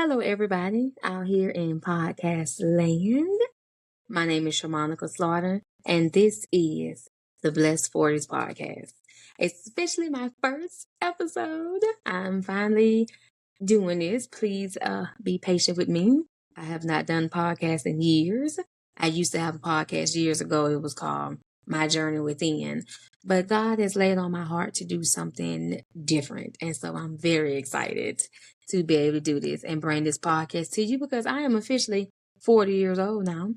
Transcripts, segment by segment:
Hello, everybody out here in podcast land. My name is Shermonicia Slaughter, and this is the Blessed 40s podcast. It's officially my first episode. I'm finally doing this. Please be patient with me. I have not done podcasts in years. I used to have a podcast years ago. It was called My Journey Within. But God has laid on my heart to do something different. And so I'm very excited to be able to do this and bring this podcast to you because I am officially 40 years old now.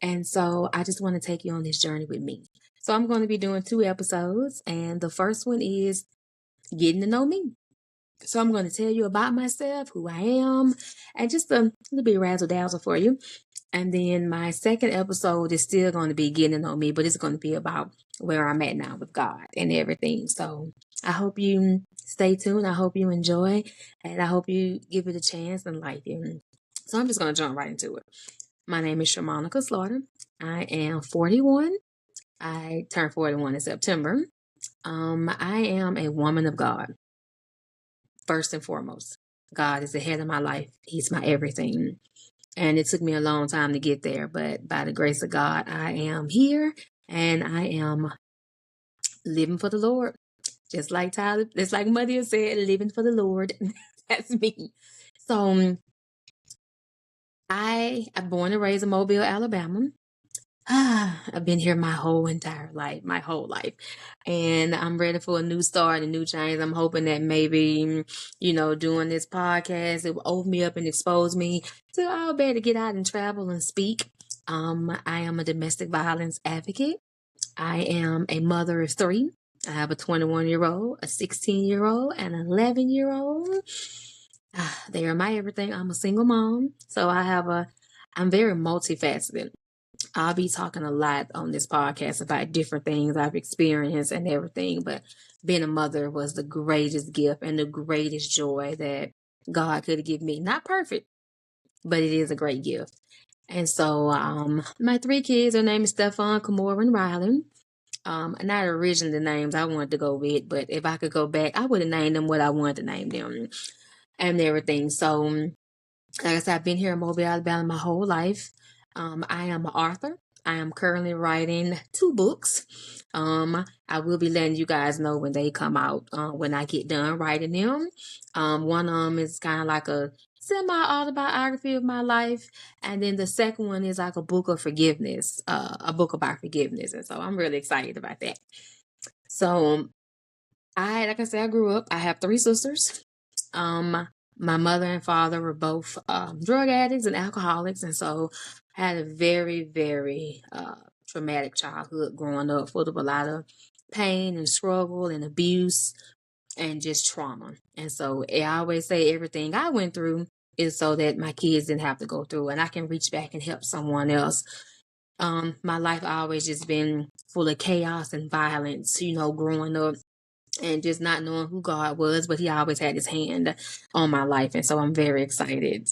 And so I just want to take you on this journey with me. So I'm going to be doing 2 episodes. And the first one is getting to know me. So I'm going to tell you about myself, who I am, and just a little bit razzle dazzle for you. And then my second episode is still going to be getting to know me, but it's going to be about where I'm at now with God and everything. So I hope you stay tuned. I hope you enjoy, and I hope you give it a chance and like it. So I'm just going to jump right into it. My name is Shermonicia Slaughter. I am 41. I turned 41 in September. I am a woman of God. First and foremost, God is the head of my life. He's my everything. And it took me a long time to get there, but by the grace of God, I am here and I am living for the Lord. Just like Mother said, living for the Lord. That's me. So I'm born and raised in Mobile, Alabama. I've been here my whole life. And I'm ready for a new start, a new change. I'm hoping that maybe, doing this podcast, it will open me up and expose me to all better get out and travel and speak. I am a domestic violence advocate. I am a mother of 3. I have a 21-year-old, a 16-year-old, and an 11-year-old. They are my everything. I'm a single mom. So I'm very multifaceted. I'll be talking a lot on this podcast about different things I've experienced and everything, but being a mother was the greatest gift and the greatest joy that God could have given me. Not perfect, but it is a great gift. And so my 3 kids, their name is Stefan, Kamora, and Rylan. Not originally the names I wanted to go with, but if I could go back, I would have named them what I wanted to name them and everything. So, like I said, I've been here in Mobile, Alabama my whole life. I am an author. I am currently writing 2 books. I will be letting you guys know when they come out, when I get done writing them. One of them is kind of like a semi-autobiography of my life. And then the second one is like a book of forgiveness, a book about forgiveness. And so I'm really excited about that. So like I said, I grew up, I have 3 sisters. My mother and father were both drug addicts and alcoholics, and so I had a very, very traumatic childhood growing up, full of a lot of pain and struggle and abuse and just trauma. And so I always say everything I went through is so that my kids didn't have to go through, and I can reach back and help someone else. My life always just been full of chaos and violence, growing up. And just not knowing who God was, but he always had his hand on my life. And so I'm very excited.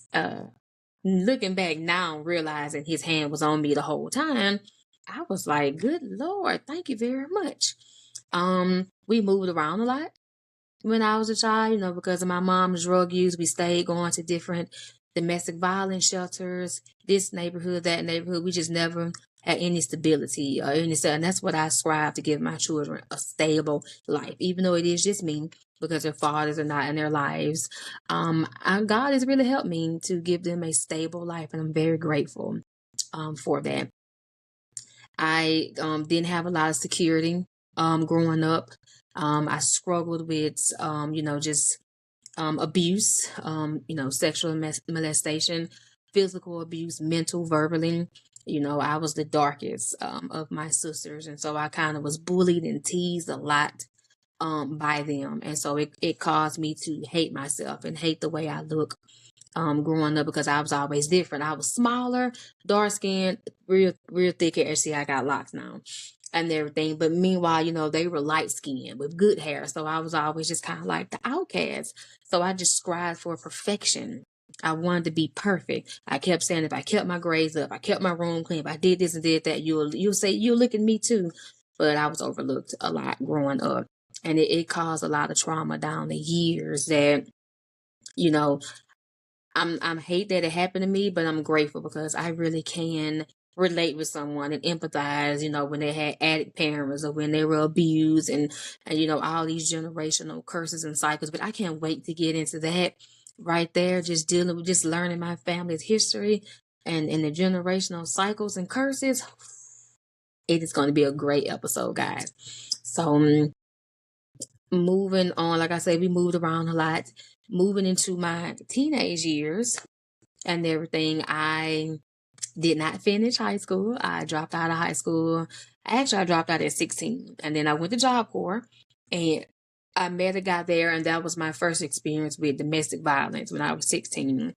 Looking back now, realizing his hand was on me the whole time, I was like, good Lord, thank you very much. We moved around a lot when I was a child, because of my mom's drug use. We stayed going to different domestic violence shelters, this neighborhood, that neighborhood. We just never had any stability or any stuff. And that's what I strive to give my children, a stable life, even though it is just me because their fathers are not in their lives. God has really helped me to give them a stable life, and I'm very grateful for that. I didn't have a lot of security growing up. I struggled with, just abuse, sexual molestation, physical abuse, mental, verbally. I was the darkest of my sisters. And so I kind of was bullied and teased a lot by them. And so it caused me to hate myself and hate the way I look growing up because I was always different. I was smaller, dark skinned, real thick hair. See, I got locks now and everything. But meanwhile, they were light skinned with good hair. So I was always just kind of like the outcast. So I just strived for perfection. I wanted to be perfect. I kept saying if I kept my grades up, I kept my room clean, if I did this and did that, you'll say you'll look at me too. But I was overlooked a lot growing up. And it caused a lot of trauma down the years that, I'm hate that it happened to me, but I'm grateful because I really can relate with someone and empathize, when they had addict parents or when they were abused and all these generational curses and cycles. But I can't wait to get into that right there, just dealing with just learning my family's history and the generational cycles and curses. It is going to be a great episode, guys. So moving on, like I said, we moved around a lot. Moving into my teenage years and everything, I did not finish high school. I dropped out of high school. Actually, I dropped out at 16. And then I went to Job Corps and I met a guy there. And that was my first experience with domestic violence when I was 16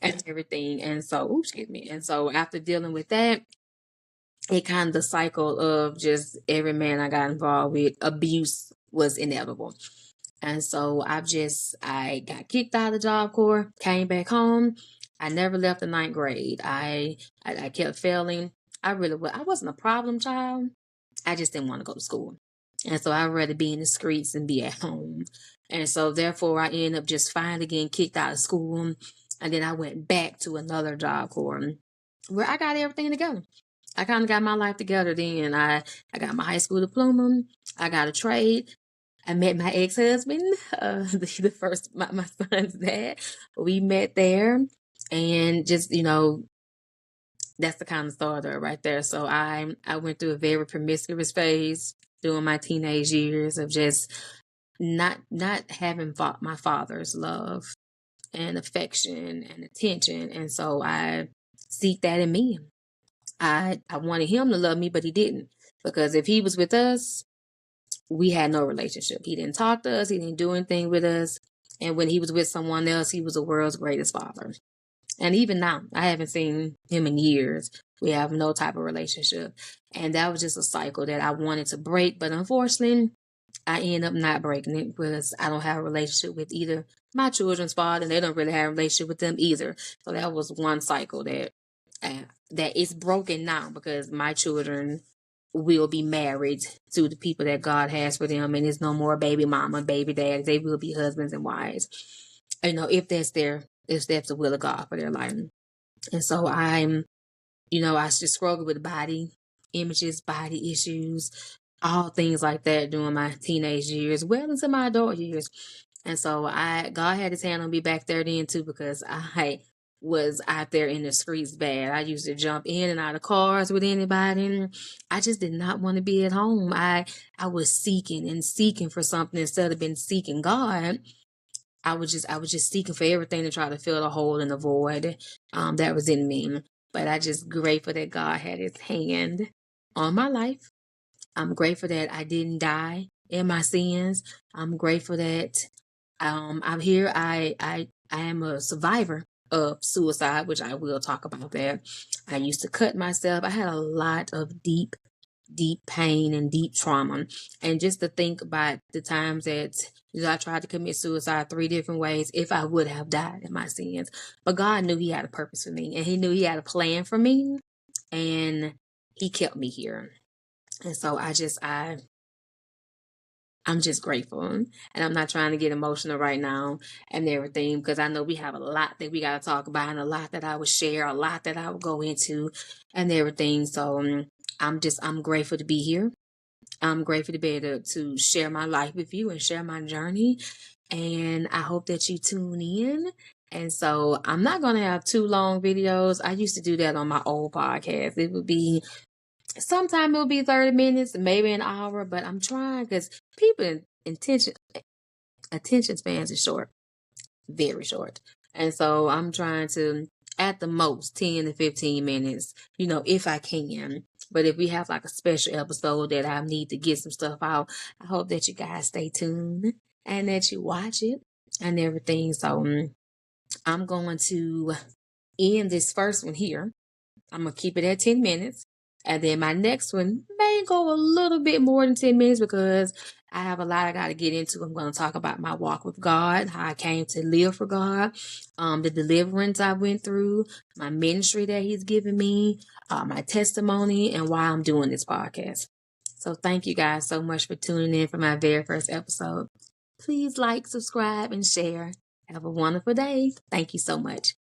and everything. And so, excuse me. And so after dealing with that, it kind of the cycle of just every man I got involved with, abuse was inevitable. And so I got kicked out of the Job Corps, came back home. I never left the ninth grade. I kept failing. I wasn't a problem child. I just didn't want to go to school. And so I'd rather be in the streets than be at home. And so therefore I ended up just finally getting kicked out of school. And then I went back to another Job Corps where I got everything together. I kind of got my life together then. I got my high school diploma. I got a trade. I met my ex-husband, the first, my son's dad. We met there and just, that's the kind of starter right there. So I went through a very promiscuous phase during my teenage years of just not having my father's love and affection and attention. And so I seek that in me. I wanted him to love me, but he didn't. Because if he was with us, we had no relationship. He didn't talk to us. He didn't do anything with us. And when he was with someone else, he was the world's greatest father. And even now, I haven't seen him in years. We have no type of relationship. And that was just a cycle that I wanted to break. But unfortunately, I end up not breaking it because I don't have a relationship with either my children's father, and they don't really have a relationship with them either. So that was one cycle that is broken now because my children will be married to the people that God has for them, and there's no more baby mama, baby dad. They will be husbands and wives. If that's the will of God for their life. And so I just struggled with body images, body issues, all things like that during my teenage years, well into my adult years. And so God had his hand on me back there then too, because I was out there in the streets bad. I used to jump in and out of cars with anybody. I just did not want to be at home. I was seeking for something instead of being seeking God. I was just seeking for everything to try to fill the hole and the void that was in me. But I just grateful that God had his hand on my life. I'm grateful that I didn't die in my sins. I'm grateful that I'm here. I am a survivor of suicide, which I will talk about that. I used to cut myself. I had a lot of deep pain and deep trauma. And just to think about the times that I tried to commit suicide 3 different ways, if I would have died in my sins. But God knew he had a purpose for me, and he knew he had a plan for me, and he kept me here. And so I'm just grateful, and I'm not trying to get emotional right now and everything, because I know we have a lot that we got to talk about and a lot that I would share, a lot that I would go into and everything. So I'm grateful to be here. I'm grateful to be able to share my life with you and share my journey. And I hope that you tune in. And so I'm not going to have 2 long videos. I used to do that on my old podcast. It would be sometime it'll be 30 minutes, maybe an hour, but I'm trying because people attention spans is short, very short. And so I'm trying to, at the most, 10 to 15 minutes, if I can. But if we have like a special episode that I need to get some stuff out, I hope that you guys stay tuned and that you watch it and everything. So I'm going to end this first one here. I'm going to keep it at 10 minutes. And then my next one may go a little bit more than 10 minutes because I have a lot I got to get into. I'm going to talk about my walk with God, how I came to live for God, the deliverance I went through, my ministry that he's given me, my testimony, and why I'm doing this podcast. So thank you guys so much for tuning in for my very first episode. Please like, subscribe, and share. Have a wonderful day. Thank you so much.